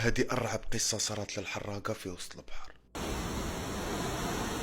هذه أرعب قصة صارت للحراقة في وسط البحر.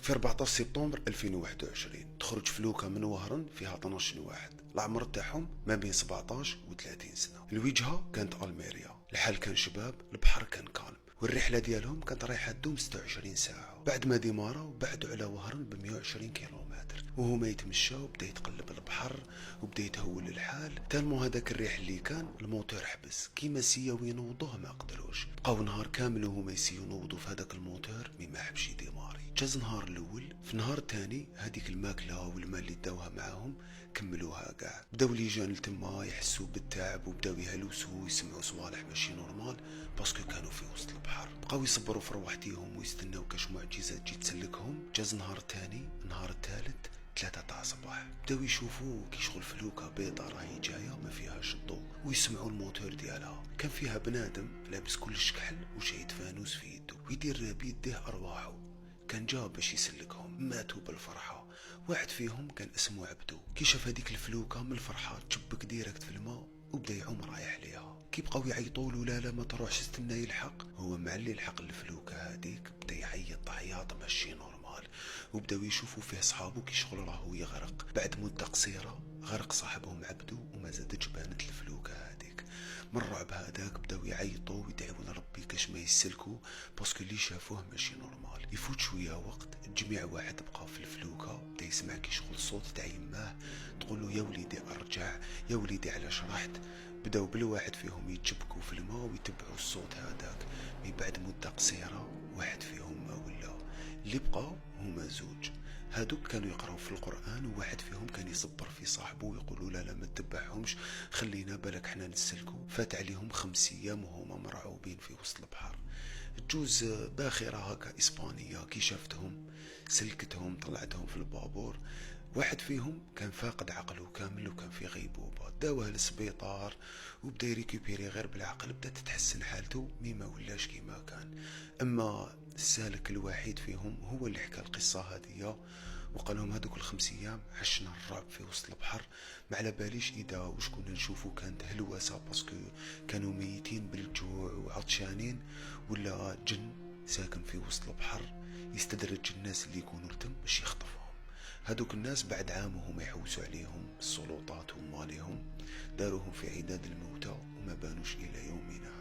في 14 سبتمبر 2021 تخرج فلوكة من وهران فيها 12 واحد، العمر تاعهم ما بين 17 و 30 سنة. الوجهة كانت ألميريا، الحال كان شباب، البحر كان كالم، والرحلة ديالهم كانت رايحة تدوم 26 ساعة. بعد ما ديمارا بعدوا على وهران ب 120 كيلومتر، وهما يتمشاو بدا يتقلب البحر وبدا يتهول الحال. تالمو هذاك الريح اللي كان الموتور حبس، كيما سياو ينوضوه ما قدروش، بقاو نهار كامل وهما يسيو ينوضوا في هذاك الموتور مي ما حبش ديماري. جاز نهار الاول، في نهار الثاني هذيك الماكله والماء اللي داوها معاهم كملوها كاع. بداو لي جان تما يحسوا بالتعب وبداو يهلوسوا ويسمعوا صوالح ماشي نورمال باسكو كانوا في وسط البحر. بقاو يصبروا في رواحتيهم ويستناو كاش معجزه تجي تسلكهم. جاز نهار الثاني، نهار الثالث، 3 تاع الصباح، بداو يشوفوا كي شغل فلوكه بيضه راهي جايه ما فيهاش الضوء، ويسمعوا الموتور ديالها. كان فيها بنادم لابس كلش كحل وشايد فانوس في يده ويدير بيده ارواحه. كان جا باش يسلكهم، ماتوا بالفرحة. واحد فيهم كان اسمه عبدو، كي شاف هذيك الفلوكة من الفرحة تشبك ديريكت في الماء وبدا يعوم رايح ليها. كي بقاو يعيطوا له لا ما تروحش استنى يلحق، هو مع اللي يلحق الفلوكة هذيك بدا يعيط عياط ماشي نورمال، وبداو يشوفوا فيه صحابو كي شغل راهو يغرق. بعد مدة قصيرة غرق صاحبهم عبدو وما زادتش بانت الفلوكة هذيك. من الرعب هذاك بداو يعيطوا ويدعوا لربي كاش ما يسلكوا باسكو اللي شافوه ماشي نورمال. يفوت شويه وقت، الجميع واحد بقى في الفلوكه بدا يسمع كي شغل صوت تاع يماه تقول له يا وليدي ارجع، يا وليدي علاش رحت. بداو بالواحد فيهم يتشبكوا في الماء ويتبعوا الصوت هذاك. من بعد مده قصيره واحد فيهم ما ولا، اللي بقى هما زوج. هادوك كانوا يقراو في القرآن، وواحد فيهم كان يصبر في صاحبه ويقولوا لا ما تتبعهمش، خلينا بالك حنا نسلكوا. فات عليهم 5 ايام وهما مرعوبين في وسط البحر. تجوز باخرة هكا اسبانية كي شافتهم سلكتهم طلعتهم في البابور. واحد فيهم كان فاقد عقله كامل وكان في غيبوبة، داوه للسبيطار وبدا يريكوبيري غير بالعقل، بدات تتحسن حالته مما ولاش كيما كان. اما السالك الوحيد فيهم هو اللي حكى القصة هذه، وقال لهم هذوك ال5 ايام عشنا الرعب في وسط البحر، ما على باليش اذا واش كنا نشوفوا كانت هلوسه باسكو كانوا ميتين بالجوع وعطشانين، ولا جن ساكن في وسط البحر يستدرج الناس اللي يكونوا لتم باش يخطفهم. هذوك الناس بعد عام وهم يحوسوا عليهم السلطات ومالهم، داروهم في عداد الموتى وما بانوش الى يومنا.